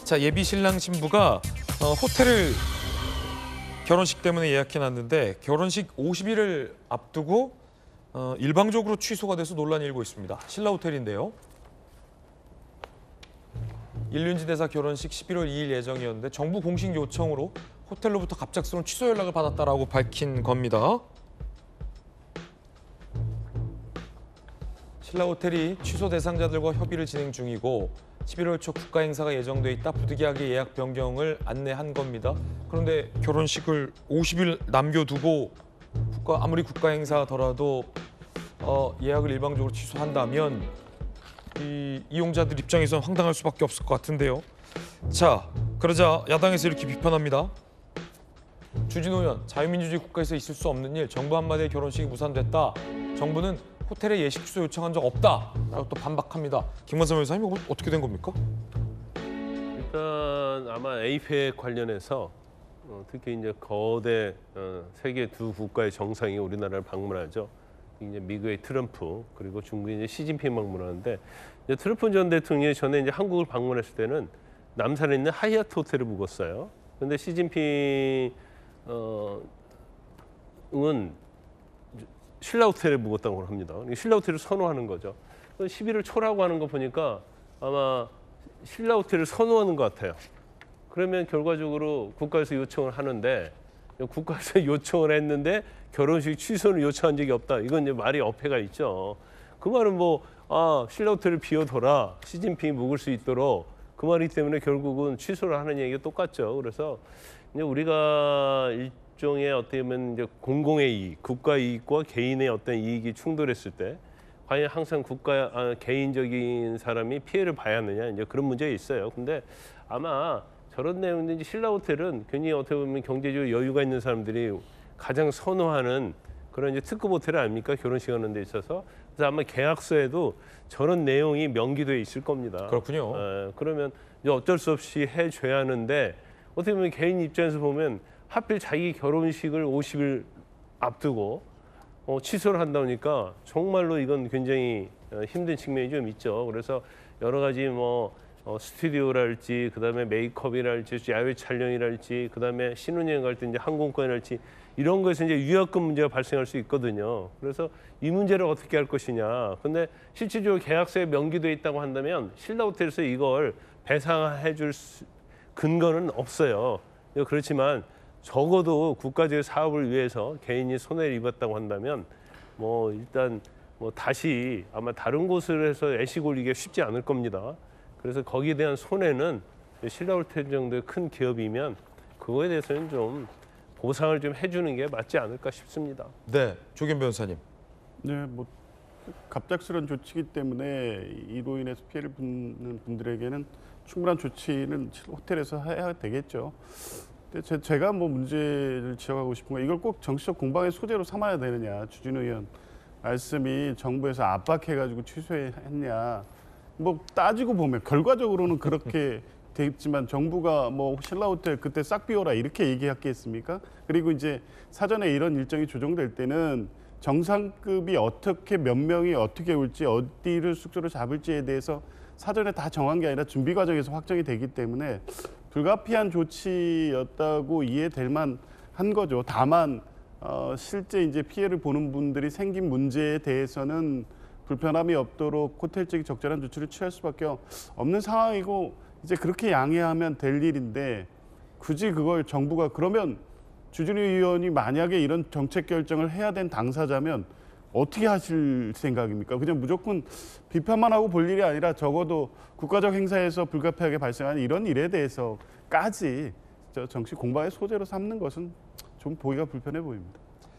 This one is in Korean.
자, 예비 신랑 신부가 호텔을 결혼식 때문에 예약해놨는데 결혼식 50일을 앞두고 일방적으로 취소가 돼서 논란이 일고 있습니다. 신라 호텔인데요. 일륜지 대사 결혼식 11월 2일 예정이었는데 정부 공식 요청으로 호텔로부터 갑작스러운 취소 연락을 받았다라고 밝힌 겁니다. 신라 호텔이 취소 대상자들과 협의를 진행 중이고 11월 초 국가 행사가 예정돼 있다 부득이하게 예약 변경을 안내한 겁니다. 그런데 결혼식을 50일 남겨두고 아무리 국가 행사더라도 예약을 일방적으로 취소한다면 이 이용자들 입장에서는 황당할 수밖에 없을 것 같은데요. 자, 그러자 야당에서 이렇게 비판합니다. 주진우 의원, 자유민주주의 국가에서 있을 수 없는 일, 정부 한마디에 결혼식이 무산됐다. 정부는 호텔에 예식 취소 요청한 적 없다라고 또 반박합니다. 김관삼 의원님, 이거 어떻게 된 겁니까? 일단 아마 에이펙 관련해서 특히 이제 거대 세계 두 국가의 정상이 우리나라를 방문하죠. 이제 미국의 트럼프 그리고 중국의 이제 시진핑 방문하는데 이제 트럼프 전 대통령이 전에 이제 한국을 방문했을 때는 남산에 있는 하얏트 호텔을 묵었어요. 그런데 시진핑 은 신라 호텔에 묵었다고 합니다. 신라 호텔을 선호하는 거죠. 11월 초라고 하는 거 보니까 아마 신라 호텔을 선호하는 것 같아요. 그러면 결과적으로 국가에서 요청을 하는데 국가에서 요청을 했는데 결혼식 취소를 요청한 적이 없다. 이건 이제 말이 어폐가 있죠. 그 말은 신라 호텔을 비워둬라. 시진핑이 묵을 수 있도록 그 말이기 때문에 결국은 취소를 하는 얘기가 똑같죠. 그래서 이제 우리가 일종의 어떻게 보면 이제 공공의 이익, 국가 이익과 개인의 어떤 이익이 충돌했을 때 과연 항상 개인적인 사람이 피해를 봐야 하느냐 이제 그런 문제가 있어요. 근데 아마 저런 내용인지 신라 호텔은 괜히 어떻게 보면 경제적으로 여유가 있는 사람들이 가장 선호하는 그런 이제 특급 호텔 아닙니까? 결혼식 하는 데 있어서. 그래서 아마 계약서에도 저런 내용이 명기돼 있을 겁니다. 그렇군요. 그러면 이제 어쩔 수 없이 해줘야 하는데 어떻게 보면 개인 입장에서 보면 하필 자기 결혼식을 50일 앞두고 취소를 한다 보니까 정말로 이건 굉장히 힘든 측면이 좀 있죠. 그래서 여러 가지 스튜디오랄지 그다음에 메이크업이랄지 야외 촬영이랄지 그다음에 신혼여행 갈 때 이제 항공권이랄지 이런 것에서 이제 위약금 문제가 발생할 수 있거든요. 그래서 이 문제를 어떻게 할 것이냐. 근데 실질적으로 계약서에 명기돼 있다고 한다면 신라 호텔에서 이걸 배상해 줄 근거는 없어요. 그렇지만 적어도 국가적인 사업을 위해서 개인이 손해를 입었다고 한다면 일단 다시 아마 다른 곳을 해서 애식 올리기가 쉽지 않을 겁니다. 그래서 거기에 대한 손해는 신라 호텔 정도의 큰 기업이면 그거에 대해서는 좀 보상을 좀 해주는 게 맞지 않을까 싶습니다. 네, 조경 변호사님. 네, 갑작스러운 조치이기 때문에 이로 인해서 피해를 보는 분들에게는 충분한 조치는 호텔에서 해야 되겠죠. 근데 제가 문제를 지적하고 싶은 건 이걸 꼭 정치적 공방의 소재로 삼아야 되느냐. 주진우 의원 말씀이 정부에서 압박해가지고 취소했냐. 따지고 보면 결과적으로는 그렇게 돼 있지만 정부가 신라 호텔 그때 싹 비워라 이렇게 얘기했겠습니까? 그리고 이제 사전에 이런 일정이 조정될 때는 정상급이 어떻게 몇 명이 어떻게 올지 어디를 숙소로 잡을지에 대해서 사전에 다 정한 게 아니라 준비 과정에서 확정이 되기 때문에 불가피한 조치였다고 이해될 만한 거죠. 다만 실제 이제 피해를 보는 분들이 생긴 문제에 대해서는 불편함이 없도록 호텔 측이 적절한 조치를 취할 수밖에 없는 상황이고 이제 그렇게 양해하면 될 일인데 굳이 그걸 정부가 그러면 주진우 의원이 만약에 이런 정책 결정을 해야 된 당사자면 어떻게 하실 생각입니까? 그냥 무조건 비판만 하고 볼 일이 아니라 적어도 국가적 행사에서 불가피하게 발생하는 이런 일에 대해서까지 정치 공방의 소재로 삼는 것은 좀 보기가 불편해 보입니다.